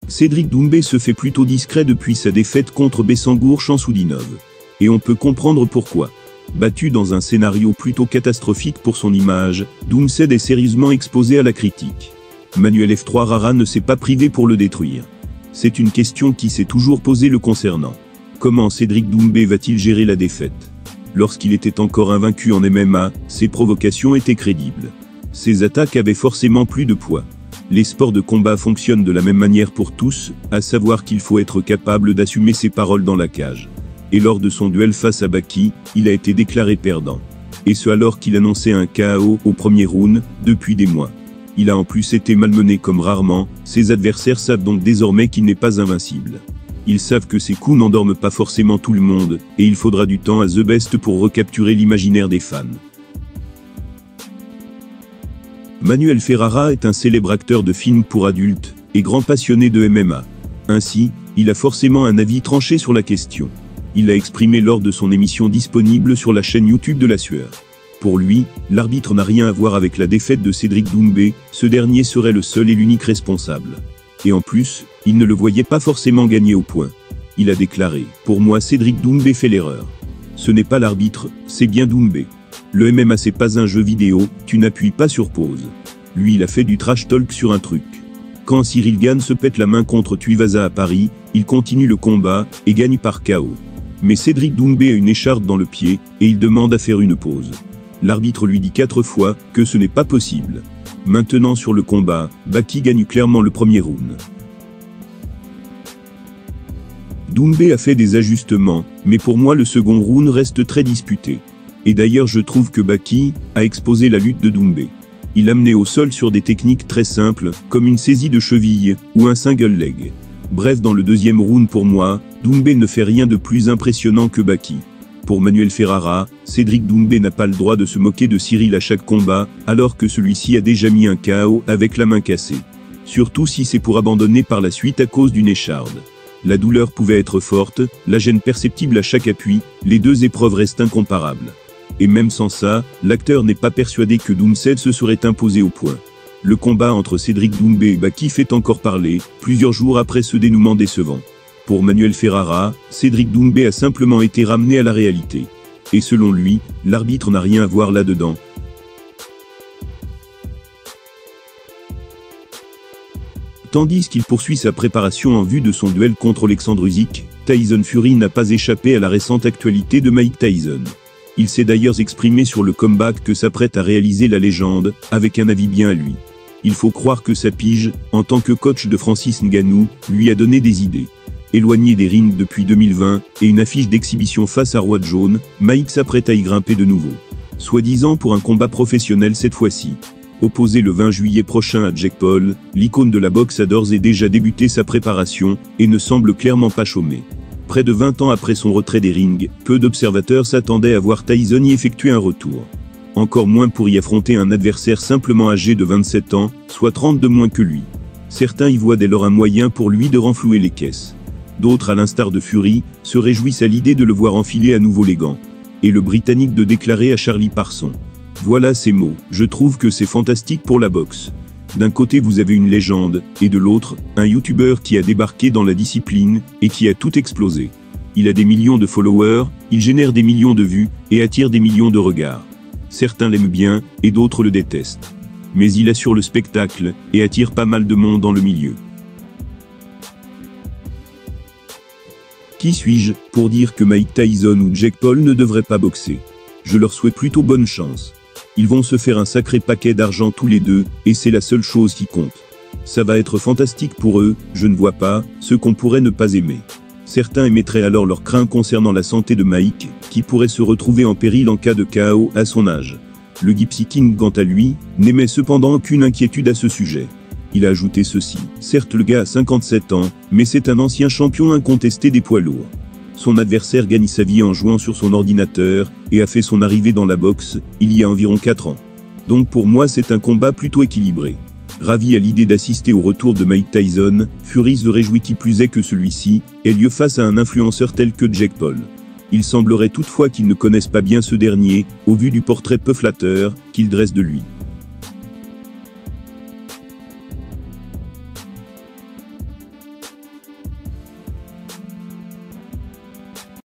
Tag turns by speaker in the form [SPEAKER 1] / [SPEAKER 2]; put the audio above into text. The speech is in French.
[SPEAKER 1] Cédric Doumbé se fait plutôt discret depuis sa défaite contre Bessangour Chansoudinov. Et on peut comprendre pourquoi. Battu dans un scénario plutôt catastrophique pour son image, Doumsed est sérieusement exposé à la critique. Manuel F3 Rara ne s'est pas privé pour le détruire. C'est une question qui s'est toujours posée le concernant. Comment Cédric Doumbé va-t-il gérer la défaite? Lorsqu'il était encore invaincu en MMA, ses provocations étaient crédibles. Ses attaques avaient forcément plus de poids. Les sports de combat fonctionnent de la même manière pour tous, à savoir qu'il faut être capable d'assumer ses paroles dans la cage. Et lors de son duel face à Baki, il a été déclaré perdant. Et ce alors qu'il annonçait un KO au premier round, depuis des mois. Il a en plus été malmené comme rarement, ses adversaires savent donc désormais qu'il n'est pas invincible. Ils savent que ses coups n'endorment pas forcément tout le monde, et il faudra du temps à The Best pour recapturer l'imaginaire des fans. Manuel Ferrara est un célèbre acteur de films pour adultes, et grand passionné de MMA. Ainsi, il a forcément un avis tranché sur la question. Il l'a exprimé lors de son émission disponible sur la chaîne YouTube de la Sueur. Pour lui, l'arbitre n'a rien à voir avec la défaite de Cédric Doumbé, ce dernier serait le seul et l'unique responsable. Et en plus, il ne le voyait pas forcément gagner au point. Il a déclaré « Pour moi Cédric Doumbé fait l'erreur. Ce n'est pas l'arbitre, c'est bien Doumbé. Le MMA c'est pas un jeu vidéo, tu n'appuies pas sur pause. Lui il a fait du trash talk sur un truc. Quand Cyril Gane se pète la main contre Tuivasa à Paris, il continue le combat, et gagne par KO. Mais Cédric Doumbé a une écharpe dans le pied, et il demande à faire une pause. L'arbitre lui dit 4 fois que ce n'est pas possible. Maintenant sur le combat, Baki gagne clairement le premier round. Doumbé a fait des ajustements, mais pour moi le second round reste très disputé. Et d'ailleurs je trouve que Baki a exposé la lutte de Doumbé. Il amenait au sol sur des techniques très simples, comme une saisie de cheville, ou un single leg. Bref, dans le deuxième round pour moi, Doumbé ne fait rien de plus impressionnant que Baki. Pour Manuel Ferrara, Cédric Doumbé n'a pas le droit de se moquer de Cyril à chaque combat, alors que celui-ci a déjà mis un KO avec la main cassée. Surtout si c'est pour abandonner par la suite à cause d'une écharde. La douleur pouvait être forte, la gêne perceptible à chaque appui, les deux épreuves restent incomparables. Et même sans ça, l'acteur n'est pas persuadé que Doumsed se serait imposé au point. Le combat entre Cédric Doumbé et Baki fait encore parler, plusieurs jours après ce dénouement décevant. Pour Manuel Ferrara, Cédric Doumbé a simplement été ramené à la réalité. Et selon lui, l'arbitre n'a rien à voir là-dedans. Tandis qu'il poursuit sa préparation en vue de son duel contre Alexandre Usyk, Tyson Fury n'a pas échappé à la récente actualité de Mike Tyson. Il s'est d'ailleurs exprimé sur le comeback que s'apprête à réaliser la légende, avec un avis bien à lui. Il faut croire que sa pige, en tant que coach de Francis Ngannou, lui a donné des idées. Éloigné des rings depuis 2020, et une affiche d'exhibition face à Roi Jaune, Mike s'apprête à y grimper de nouveau. Soi-disant pour un combat professionnel cette fois-ci. Opposé le 20 juillet prochain à Jake Paul, l'icône de la boxe a d'ores et déjà débuté sa préparation, et ne semble clairement pas chômer. Près de 20 ans après son retrait des rings, peu d'observateurs s'attendaient à voir Tyson y effectuer un retour. Encore moins pour y affronter un adversaire simplement âgé de 27 ans, soit 30 de moins que lui. Certains y voient dès lors un moyen pour lui de renflouer les caisses. D'autres, à l'instar de Fury, se réjouissent à l'idée de le voir enfiler à nouveau les gants. Et le Britannique de déclarer à Charlie Parson. Voilà ces mots, je trouve que c'est fantastique pour la boxe. D'un côté vous avez une légende, et de l'autre, un youtubeur qui a débarqué dans la discipline, et qui a tout explosé. Il a des millions de followers, il génère des millions de vues, et attire des millions de regards. Certains l'aiment bien, et d'autres le détestent. Mais il assure le spectacle, et attire pas mal de monde dans le milieu. Qui suis-je, pour dire que Mike Tyson ou Jake Paul ne devraient pas boxer? Je leur souhaite plutôt bonne chance. Ils vont se faire un sacré paquet d'argent tous les deux, et c'est la seule chose qui compte. Ça va être fantastique pour eux, je ne vois pas ce qu'on pourrait ne pas aimer. Certains émettraient alors leurs craintes concernant la santé de Mike, qui pourrait se retrouver en péril en cas de KO à son âge. Le Gypsy King, quant à lui, n'émet cependant aucune inquiétude à ce sujet. Il a ajouté ceci, certes le gars a 57 ans, mais c'est un ancien champion incontesté des poids lourds. Son adversaire gagne sa vie en jouant sur son ordinateur, et a fait son arrivée dans la boxe, il y a environ 4 ans. Donc pour moi c'est un combat plutôt équilibré. Ravi à l'idée d'assister au retour de Mike Tyson, Fury se réjouit qui plus est que celui-ci ait lieu face à un influenceur tel que Jake Paul. Il semblerait toutefois qu'ils ne connaissent pas bien ce dernier, au vu du portrait peu flatteur qu'il dresse de lui.